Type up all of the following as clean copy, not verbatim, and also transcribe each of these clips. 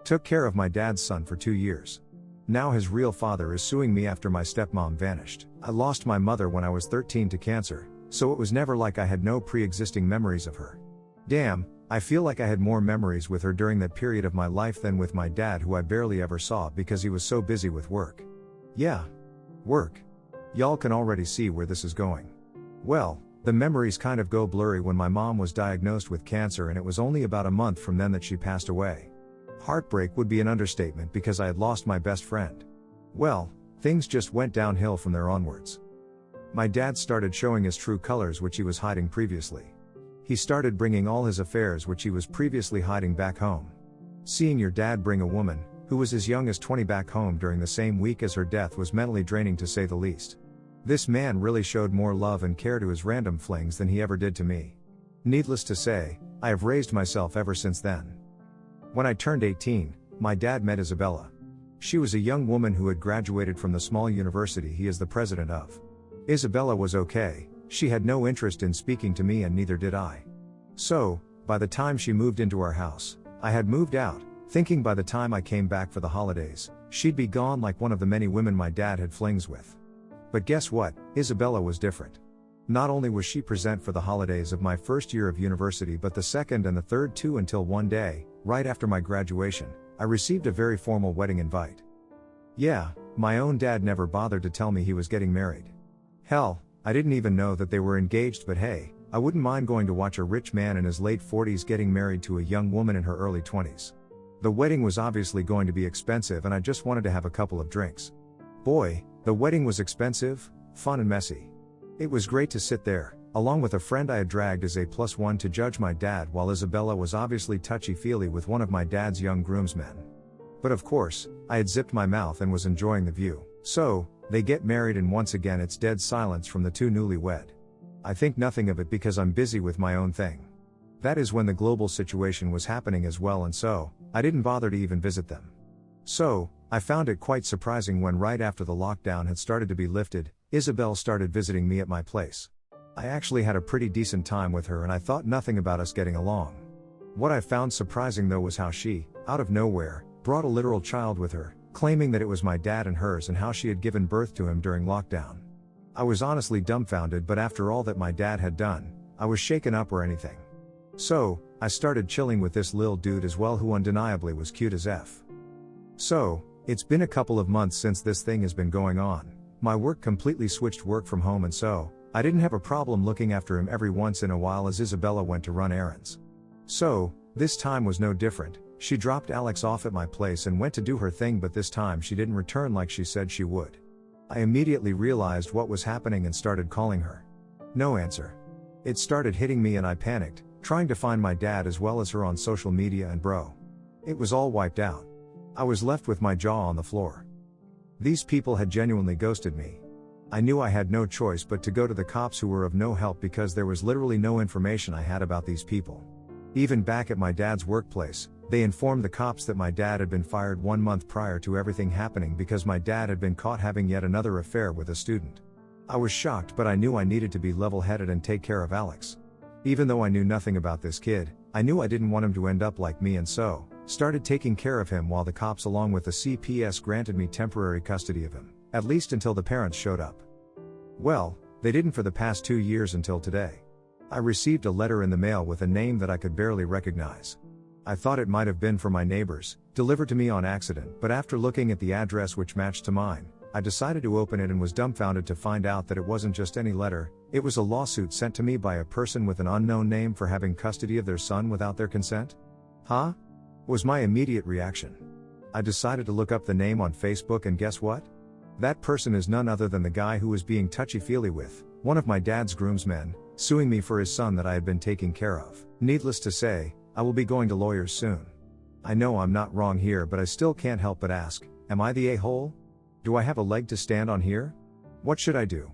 Took care of my dad's son for 2 years. Now his real father is suing me after my stepmom vanished. I lost my mother when I was 13 to cancer, so it was never like I had no pre-existing memories of her. Damn, I feel like I had more memories with her during that period of my life than with my dad, who I barely ever saw because he was so busy with work. Yeah. Work. Y'all can already see where this is going. Well, the memories kind of go blurry when my mom was diagnosed with cancer, and it was only about a month from then that she passed away. Heartbreak would be an understatement because I had lost my best friend. Well, things just went downhill from there onwards. My dad started showing his true colors, which he was hiding previously. He started bringing all his affairs, which he was previously hiding, back home. Seeing your dad bring a woman, who was as young as 20, back home during the same week as her death was mentally draining, to say the least. This man really showed more love and care to his random flings than he ever did to me. Needless to say, I have raised myself ever since then. When I turned 18, my dad met Isabella. She was a young woman who had graduated from the small university he is the president of. Isabella was okay, she had no interest in speaking to me, and neither did I. So, by the time she moved into our house, I had moved out, thinking by the time I came back for the holidays, she'd be gone like one of the many women my dad had flings with. But guess what? Isabella was different. Not only was she present for the holidays of my first year of university, but the second and the third too, until one day, right after my graduation, I received a very formal wedding invite. Yeah, my own dad never bothered to tell me he was getting married. Hell, I didn't even know that they were engaged, but hey, I wouldn't mind going to watch a rich man in his late 40s getting married to a young woman in her early 20s. The wedding was obviously going to be expensive, and I just wanted to have a couple of drinks. Boy, the wedding was expensive, fun and messy. It was great to sit there, along with a friend I had dragged as A+1 to judge my dad, while Isabella was obviously touchy-feely with one of my dad's young groomsmen. But of course, I had zipped my mouth and was enjoying the view. So, they get married, and once again it's dead silence from the two newlywed. I think nothing of it because I'm busy with my own thing. That is when the global situation was happening as well, and so, I didn't bother to even visit them. So, I found it quite surprising when right after the lockdown had started to be lifted, Isabel started visiting me at my place. I actually had a pretty decent time with her, and I thought nothing about us getting along. What I found surprising though was how she, out of nowhere, brought a literal child with her, claiming that it was my dad and hers, and how she had given birth to him during lockdown. I was honestly dumbfounded, but after all that my dad had done, I was shaken up or anything. So, I started chilling with this lil dude as well, who undeniably was cute as F. So, it's been a couple of months since this thing has been going on. My work completely switched work from home, and so, I didn't have a problem looking after him every once in a while as Isabella went to run errands. So, this time was no different. She dropped Alex off at my place and went to do her thing, but this time she didn't return like she said she would. I immediately realized what was happening and started calling her. No answer. It started hitting me and I panicked, trying to find my dad as well as her on social media, and bro, it was all wiped out. I was left with my jaw on the floor. These people had genuinely ghosted me. I knew I had no choice but to go to the cops, who were of no help because there was literally no information I had about these people. Even back at my dad's workplace, they informed the cops that my dad had been fired 1 month prior to everything happening because my dad had been caught having yet another affair with a student. I was shocked, but I knew I needed to be level-headed and take care of Alex. Even though I knew nothing about this kid, I knew I didn't want him to end up like me, and so, started taking care of him while the cops along with the CPS granted me temporary custody of him, at least until the parents showed up. Well, they didn't for the past 2 years until today. I received a letter in the mail with a name that I could barely recognize. I thought it might have been from my neighbors, delivered to me on accident, but after looking at the address which matched to mine, I decided to open it and was dumbfounded to find out that it wasn't just any letter. It was a lawsuit sent to me by a person with an unknown name for having custody of their son without their consent. Huh? Was my immediate reaction. I decided to look up the name on Facebook, and guess what? That person is none other than the guy who was being touchy-feely with one of my dad's groomsmen, suing me for his son that I had been taking care of. Needless to say, I will be going to lawyers soon. I know I'm not wrong here, but I still can't help but ask, am I the a-hole? Do I have a leg to stand on here? What should I do?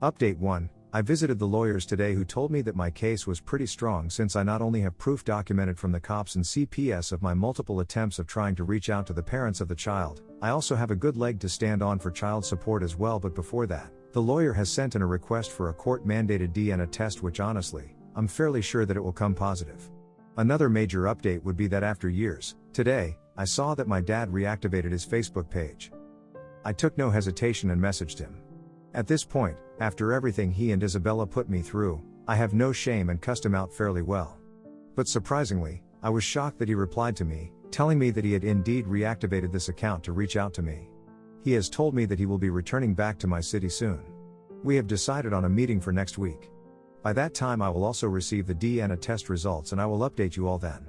Update 1. I visited the lawyers today, who told me that my case was pretty strong since I not only have proof documented from the cops and CPS of my multiple attempts of trying to reach out to the parents of the child, I also have a good leg to stand on for child support as well. But before that, the lawyer has sent in a request for a court-mandated DNA test, which honestly, I'm fairly sure that it will come positive. Another major update would be that after years, today, I saw that my dad reactivated his Facebook page. I took no hesitation and messaged him. At this point, after everything he and Isabella put me through, I have no shame and cussed him out fairly well. But surprisingly, I was shocked that he replied to me, telling me that he had indeed reactivated this account to reach out to me. He has told me that he will be returning back to my city soon. We have decided on a meeting for next week. By that time I will also receive the DNA test results and I will update you all then.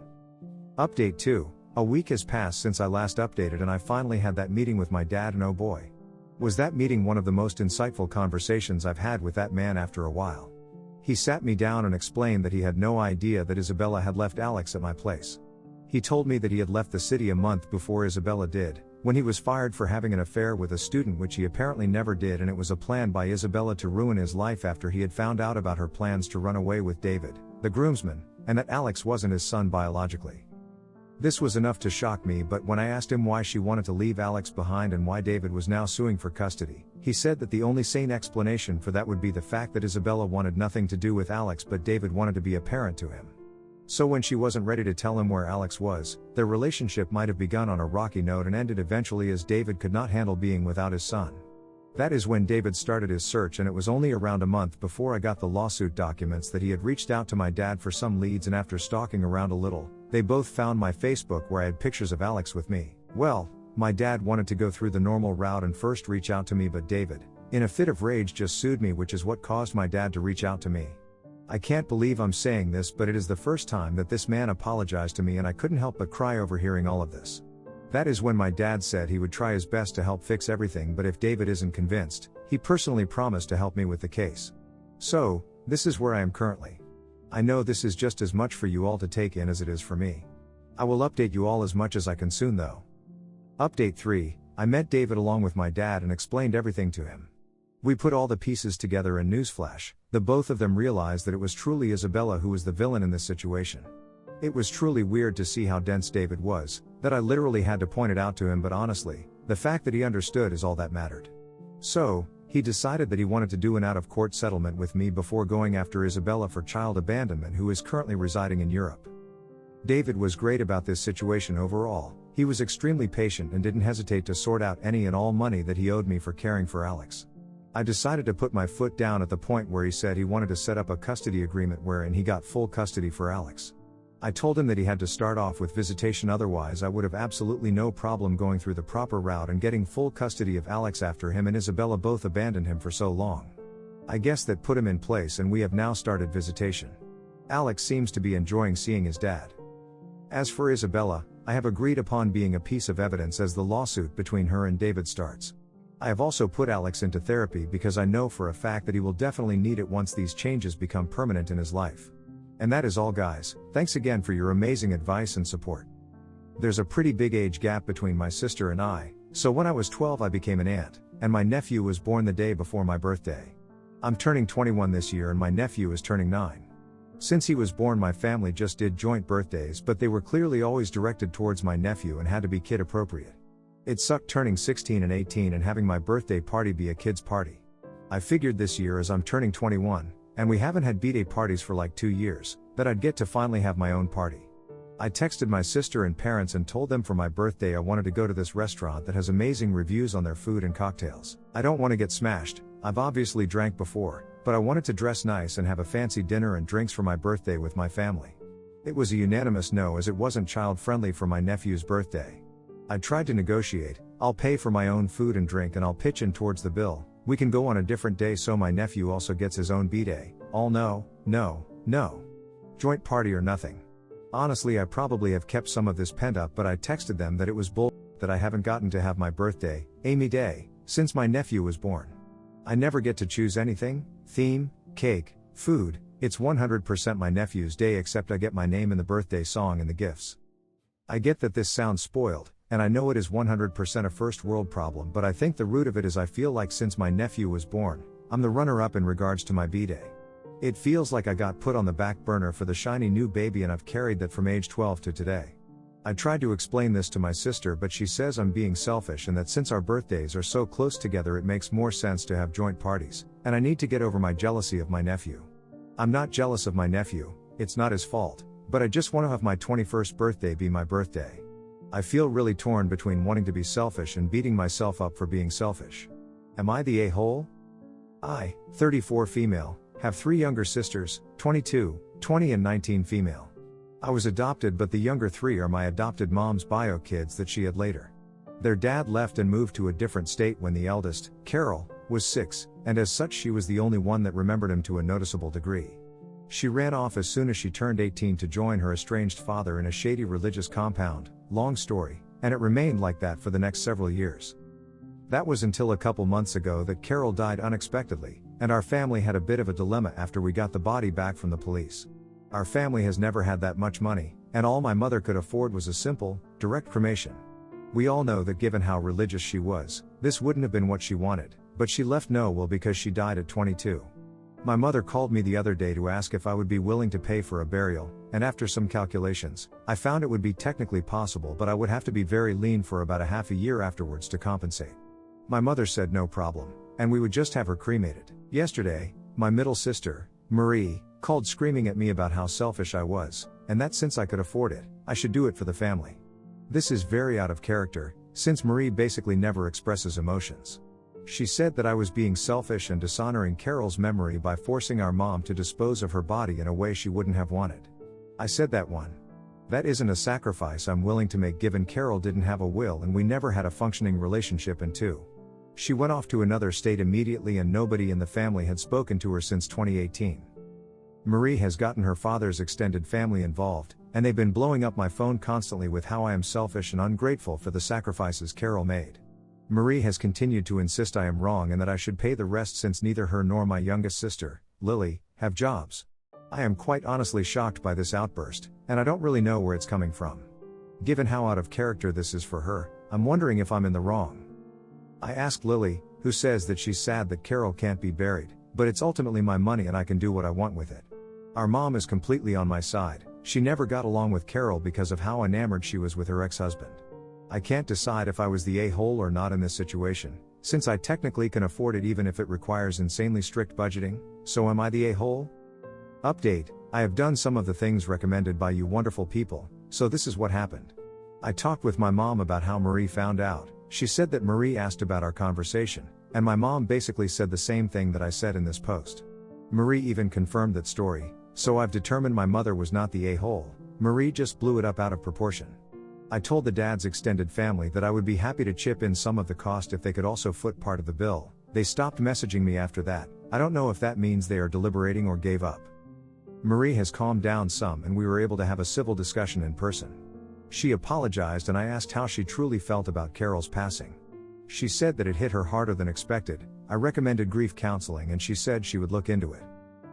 Update 2. A week has passed since I last updated and I finally had that meeting with my dad, and oh boy. Was that meeting one of the most insightful conversations I've had with that man after a while. He sat me down and explained that he had no idea that Isabella had left Alex at my place. He told me that he had left the city a month before Isabella did, when he was fired for having an affair with a student, which he apparently never did, and it was a plan by Isabella to ruin his life after he had found out about her plans to run away with David, the groomsman, and that Alex wasn't his son biologically. This was enough to shock me, but when I asked him why she wanted to leave Alex behind and why David was now suing for custody, he said that the only sane explanation for that would be the fact that Isabella wanted nothing to do with Alex, but David wanted to be a parent to him. So when she wasn't ready to tell him where Alex was, their relationship might have begun on a rocky note and ended eventually, as David could not handle being without his son. That is when David started his search, and it was only around a month before I got the lawsuit documents that he had reached out to my dad for some leads, and after stalking around a little, they both found my Facebook where I had pictures of Alex with me. Well, my dad wanted to go through the normal route and first reach out to me, but David, in a fit of rage, just sued me, which is what caused my dad to reach out to me. I can't believe I'm saying this, but it is the first time that this man apologized to me, and I couldn't help but cry overhearing all of this. That is when my dad said he would try his best to help fix everything, but if David isn't convinced, he personally promised to help me with the case. So, this is where I am currently. I know this is just as much for you all to take in as it is for me. I will update you all as much as I can soon though. Update 3, I met David along with my dad and explained everything to him. We put all the pieces together, and newsflash, the both of them realized that it was truly Isabella who was the villain in this situation. It was truly weird to see how dense David was, that I literally had to point it out to him, but honestly, the fact that he understood is all that mattered. So, he decided that he wanted to do an out-of-court settlement with me before going after Isabella for child abandonment, who is currently residing in Europe. David was great about this situation overall. He was extremely patient and didn't hesitate to sort out any and all money that he owed me for caring for Alex. I decided to put my foot down at the point where he said he wanted to set up a custody agreement wherein he got full custody for Alex. I told him that he had to start off with visitation, otherwise I would have absolutely no problem going through the proper route and getting full custody of Alex after him and Isabella both abandoned him for so long. I guess that put him in place, and we have now started visitation. Alex seems to be enjoying seeing his dad. As for Isabella, I have agreed upon being a piece of evidence as the lawsuit between her and David starts. I have also put Alex into therapy because I know for a fact that he will definitely need it once these changes become permanent in his life. And that is all, guys. Thanks again for your amazing advice and support. There's a pretty big age gap between my sister and I, so when I was 12 I became an aunt, and my nephew was born the day before my birthday. I'm turning 21 this year and my nephew is turning 9. Since he was born, my family just did joint birthdays, but they were clearly always directed towards my nephew and had to be kid appropriate. It sucked turning 16 and 18 and having my birthday party be a kid's party. I figured this year, as I'm turning 21, and we haven't had B-Day parties for like 2 years, that I'd get to finally have my own party. I texted my sister and parents and told them for my birthday I wanted to go to this restaurant that has amazing reviews on their food and cocktails. I don't want to get smashed, I've obviously drank before, but I wanted to dress nice and have a fancy dinner and drinks for my birthday with my family. It was a unanimous no, as it wasn't child-friendly for my nephew's birthday. I tried to negotiate, I'll pay for my own food and drink and I'll pitch in towards the bill, we can go on a different day so my nephew also gets his own B-Day. All no. Joint party or nothing. Honestly, I probably have kept some of this pent up, but I texted them that it was bull that I haven't gotten to have my birthday, Amy Day, since my nephew was born. I never get to choose anything, theme, cake, food, it's 100% my nephew's day, except I get my name in the birthday song and the gifts. I get that this sounds spoiled, and I know it is 100% a first world problem, but I think the root of it is I feel like since my nephew was born, I'm the runner-up in regards to my B-Day. It feels like I got put on the back burner for the shiny new baby, and I've carried that from age 12 to today. I tried to explain this to my sister, but she says I'm being selfish and that since our birthdays are so close together it makes more sense to have joint parties, and I need to get over my jealousy of my nephew. I'm not jealous of my nephew, it's not his fault, but I just want to have my 21st birthday be my birthday. I feel really torn between wanting to be selfish and beating myself up for being selfish. Am I the a-hole? I, 34 female, have 3 younger sisters, 22, 20 and 19 female. I was adopted, but the younger 3 are my adopted mom's bio kids that she had later. Their dad left and moved to a different state when the eldest, Carol, was 6, and as such she was the only one that remembered him to a noticeable degree. She ran off as soon as she turned 18 to join her estranged father in a shady religious compound, long story, and it remained like that for the next several years. That was until a couple months ago that Carol died unexpectedly, and our family had a bit of a dilemma after we got the body back from the police. Our family has never had that much money, and all my mother could afford was a simple, direct cremation. We all know that given how religious she was, this wouldn't have been what she wanted, but she left no will because she died at 22. My mother called me the other day to ask if I would be willing to pay for a burial, and after some calculations, I found it would be technically possible, but I would have to be very lean for about a half a year afterwards to compensate. My mother said no problem, and we would just have her cremated. Yesterday, my middle sister, Marie, called screaming at me about how selfish I was, and that since I could afford it, I should do it for the family. This is very out of character, since Marie basically never expresses emotions. She said that I was being selfish and dishonoring Carol's memory by forcing our mom to dispose of her body in a way she wouldn't have wanted. I said that isn't a sacrifice I'm willing to make given Carol didn't have a will and we never had a functioning relationship, and 2. She went off to another state immediately and nobody in the family had spoken to her since 2018. Marie has gotten her father's extended family involved, and they've been blowing up my phone constantly with how I am selfish and ungrateful for the sacrifices Carol made. Marie has continued to insist I am wrong and that I should pay the rest since neither her nor my youngest sister, Lily, have jobs. I am quite honestly shocked by this outburst, and I don't really know where it's coming from. Given how out of character this is for her, I'm wondering if I'm in the wrong. I asked Lily, who says that she's sad that Carol can't be buried, but it's ultimately my money and I can do what I want with it. Our mom is completely on my side. She never got along with Carol because of how enamored she was with her ex-husband. I can't decide if I was the a-hole or not in this situation, since I technically can afford it even if it requires insanely strict budgeting, so am I the a-hole? Update: I have done some of the things recommended by you wonderful people, so this is what happened. I talked with my mom about how Marie found out. She said that Marie asked about our conversation, and my mom basically said the same thing that I said in this post. Marie even confirmed that story, so I've determined my mother was not the a-hole. Marie just blew it up out of proportion. I told the dad's extended family that I would be happy to chip in some of the cost if they could also foot part of the bill. They stopped messaging me after that. I don't know if that means they are deliberating or gave up. Marie has calmed down some and we were able to have a civil discussion in person. She apologized and I asked how she truly felt about Carol's passing. She said that it hit her harder than expected. I recommended grief counseling and she said she would look into it.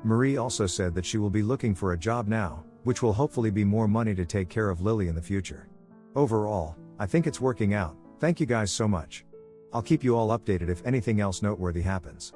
Marie also said that she will be looking for a job now, which will hopefully be more money to take care of Lily in the future. Overall, I think it's working out. Thank you guys so much. I'll keep you all updated if anything else noteworthy happens.